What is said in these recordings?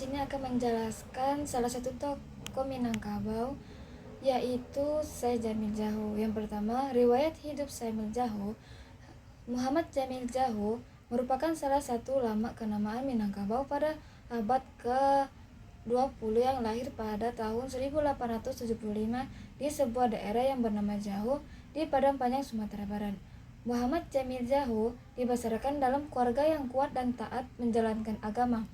sini akan menjelaskan salah satu tokoh Minangkabau, yaitu Syekh Jamil Jahu. Yang pertama, riwayat hidup Jamil Jahu. Muhammad Jamil Jahu merupakan salah satu ulama kenamaan Minangkabau pada abad ke-20 yang lahir pada tahun 1875 di sebuah daerah yang bernama Jahu di Padang Panjang, Sumatera Barat. Muhammad Jamil Jahu dibesarkan dalam keluarga yang kuat dan taat menjalankan agama.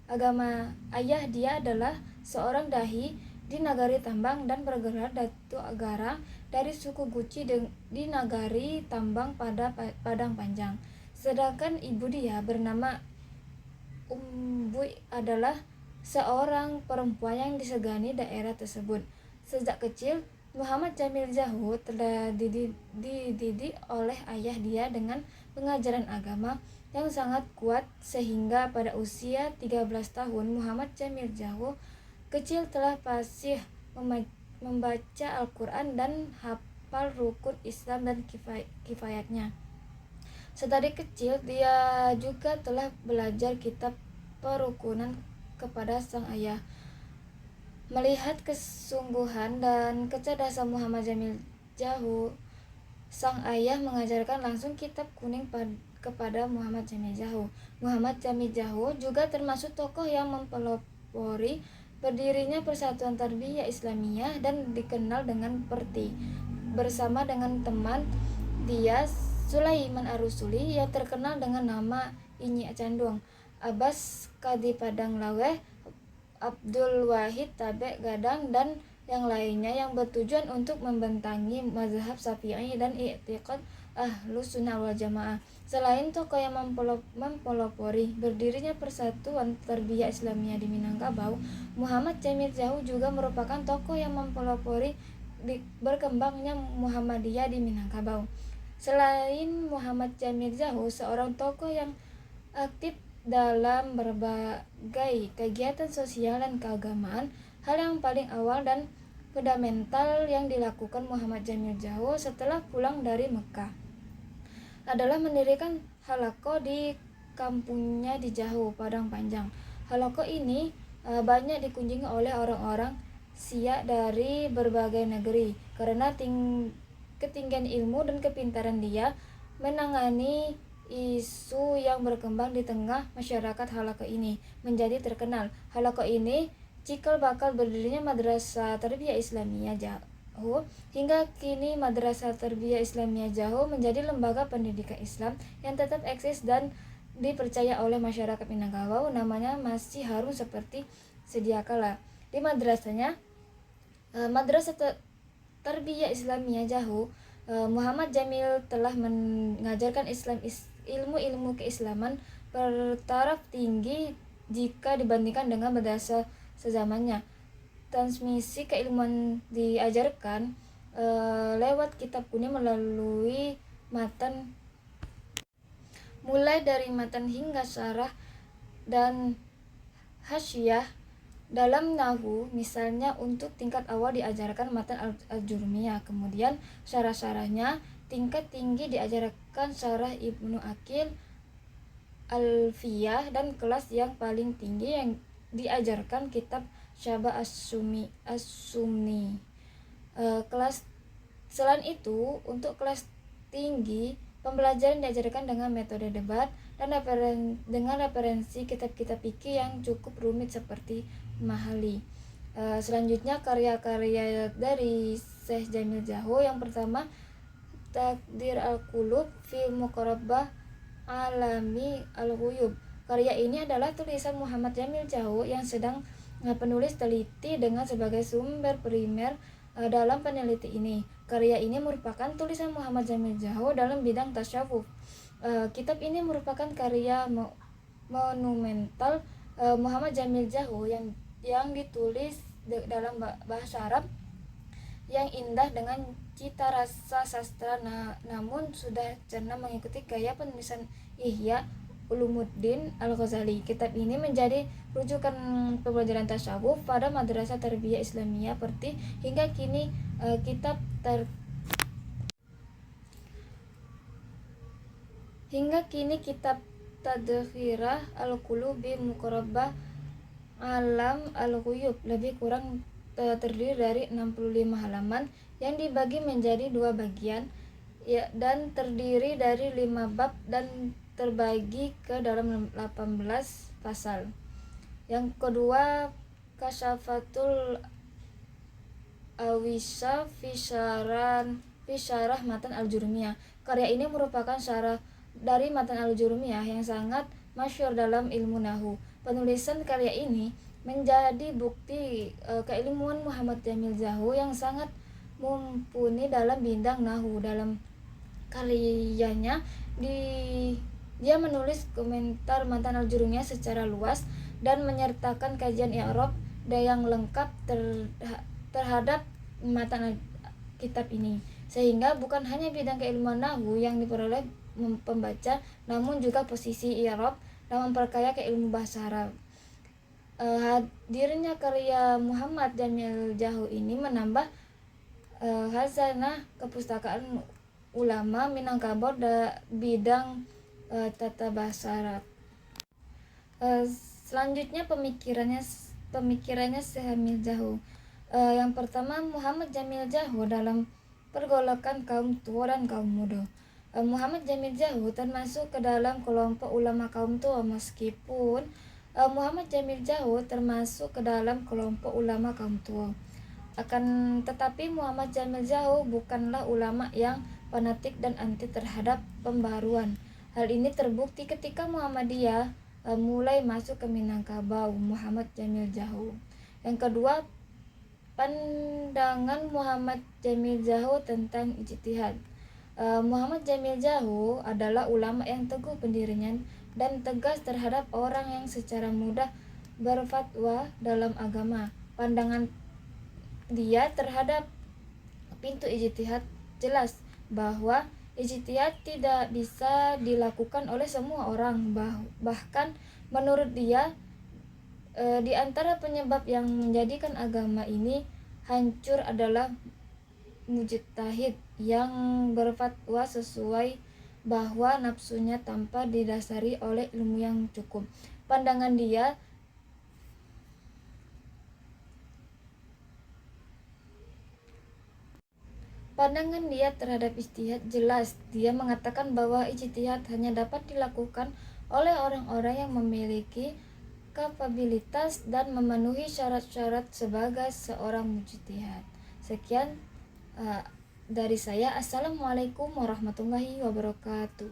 Agama ayah dia adalah seorang dahi di nagari Tambang dan bergelar Datu Agara dari suku Guci di nagari Tambang pada Padang Panjang. Sedangkan ibu dia bernama Bui adalah seorang perempuan yang disegani daerah tersebut. Sejak kecil, Muhammad Jamil Jahu telah dididik oleh ayah dia dengan pengajaran agama yang sangat kuat sehingga pada usia 13 tahun Muhammad Jamil Jahu kecil telah fasih membaca Al-Quran dan hafal rukun Islam dan kifayatnya. Sedari kecil dia juga telah belajar kitab perukunan kepada sang ayah. Melihat kesungguhan dan kecerdasan Muhammad Jamil Jahu, sang ayah mengajarkan langsung kitab kuning kepada Muhammad Jamil Jahu. Muhammad Jamil Jahu juga termasuk tokoh yang mempelopori berdirinya Persatuan Tarbiyah Islamiyah dan dikenal dengan Perti. Bersama dengan teman dia Sulaiman Arusuli yang terkenal dengan nama Inyi Candung, Abbas Kadi Padang Laweh, Abdul Wahid Tabe Gadang, dan yang lainnya yang bertujuan untuk membentangi mazhab Syafi'i dan i'tiqad Ahlus Sunnah wal Jamaah. Selain tokoh yang mempelopori berdirinya Persatuan Tarbiyah Islamiyah di Minangkabau, Muhammad Jamil Jahu juga merupakan tokoh yang mempelopori berkembangnya Muhammadiyah di Minangkabau. Selain Muhammad Jamil Jahu, seorang tokoh yang aktif dalam berbagai kegiatan sosial dan keagamaan, hal yang paling awal dan fundamental yang dilakukan Muhammad Jamil Jahu setelah pulang dari Mekah adalah mendirikan halaqah di kampungnya di Jahu, Padang Panjang. Halaqah ini banyak dikunjungi oleh orang-orang Syiah dari berbagai negeri karena ketinggian ilmu dan kepintaran dia menangani isu yang berkembang di tengah masyarakat. Halaqah ini menjadi terkenal. Halaqah ini cikal bakal berdirinya Madrasah Tarbiyah Islamiyah Jahu. Hingga kini Madrasah Tarbiyah Islamiyah Jahu menjadi lembaga pendidikan Islam yang tetap eksis dan dipercaya oleh masyarakat Minangkabau. Namanya masih harum seperti sedia kala. Di madrasahnya, Madrasah Tarbiyah Islamiyah Jahu, Muhammad Jamil telah mengajarkan ilmu-ilmu keislaman bertaraf tinggi jika dibandingkan dengan madrasah sezamannya. Transmisi keilmuan diajarkan lewat kitab kuning melalui matan, mulai dari matan hingga syarah dan hasyiyah. Dalam nahwu misalnya untuk tingkat awal diajarkan matan al-Jurmiyah, kemudian syarah-syarahnya tingkat tinggi diajarkan syarah Ibnu Aqil, Alfiyah, dan kelas yang paling tinggi yang diajarkan kitab Syabah As-Sumni. Kelas selain itu, untuk kelas tinggi pembelajaran diajarkan dengan metode debat dan dengan referensi kitab-kitab fikih yang cukup rumit seperti Mahali. Selanjutnya karya-karya dari Syekh Jamil Jahu. Yang pertama, Takdir Al-Qulub fi Muqarabah Alami Al-Ghuyub. Karya ini adalah tulisan Muhammad Jamil Jahu yang sedang penulis teliti dengan sebagai sumber primer dalam peneliti ini. Karya ini merupakan tulisan Muhammad Jamil Jahu dalam bidang tasyawuf. Kitab ini merupakan karya monumental Muhammad Jamil Jahu yang ditulis dalam bahasa Arab yang indah dengan cita rasa sastra, namun sudah cerna mengikuti gaya penulisan Ihya Ulumuddin Al-Ghazali. Kitab ini menjadi rujukan pembelajaran tasawuf pada Madrasah Tarbiyah Islamiyah Perti. Hingga kini kitab Tadkhirah Al-Qulub bi Muqarabah Alam Al-Ghuyub lebih kurang terdiri dari 65 halaman yang dibagi menjadi 2 bagian ya, dan terdiri dari 5 bab dan terbagi ke dalam 18 pasal. Yang kedua, Kasyafatul Awisya fi Syarah Matan Al-Jurumiyah. Karya ini merupakan syarah dari Matan Al-Jurumiyah yang sangat masyhur dalam ilmu nahwu. Penulisan karya ini menjadi bukti keilmuan Muhammad Jamil Zahu yang sangat mumpuni dalam bidang nahwu. Dalam karyanya dia menulis komentar Matan Al-Jurumiyah secara luas dan menyertakan kajian i'rab yang lengkap terhadap matan kitab ini, sehingga bukan hanya bidang keilmuan nahwu yang diperoleh pembaca, namun juga posisi i'rab dan memperkaya keilmu bahasa Arab. Hadirnya karya Muhammad Jamil Zahu ini menambah khazanah kepustakaan ulama Minangkabau bidang tata bahasa Arab. Selanjutnya pemikirannya Jamil Zahu. Yang pertama, Muhammad Jamil Zahu dalam pergolakan kaum tua dan kaum muda. Muhammad Jamil Zahu termasuk ke dalam kelompok ulama kaum tua, meskipun Muhammad Jamil Zahu termasuk ke dalam kelompok ulama kaum tua. Akan tetapi Muhammad Jamil Zahu bukanlah ulama yang fanatik dan anti terhadap pembaruan. Hal ini terbukti ketika Muhammadiyah mulai masuk ke Minangkabau. Muhammad Jamil Zahu. Yang kedua, pandangan Muhammad Jamil Zahu tentang ijtihad. Muhammad Jamil Zahu adalah ulama yang teguh pendirian dan tegas terhadap orang yang secara mudah berfatwa dalam agama. Pandangan dia terhadap pintu ijtihad jelas bahwa ijtihad tidak bisa dilakukan oleh semua orang. Bahkan menurut dia, di antara penyebab yang menjadikan agama ini hancur adalah mujtahid yang berfatwa sesuai bahwa nafsunya tanpa didasari oleh ilmu yang cukup. Pandangan dia terhadap ijtihad jelas. Dia mengatakan bahwa ijtihad hanya dapat dilakukan oleh orang-orang yang memiliki kapabilitas dan memenuhi syarat-syarat sebagai seorang mujtahid. Sekian dari saya. Assalamualaikum warahmatullahi wabarakatuh.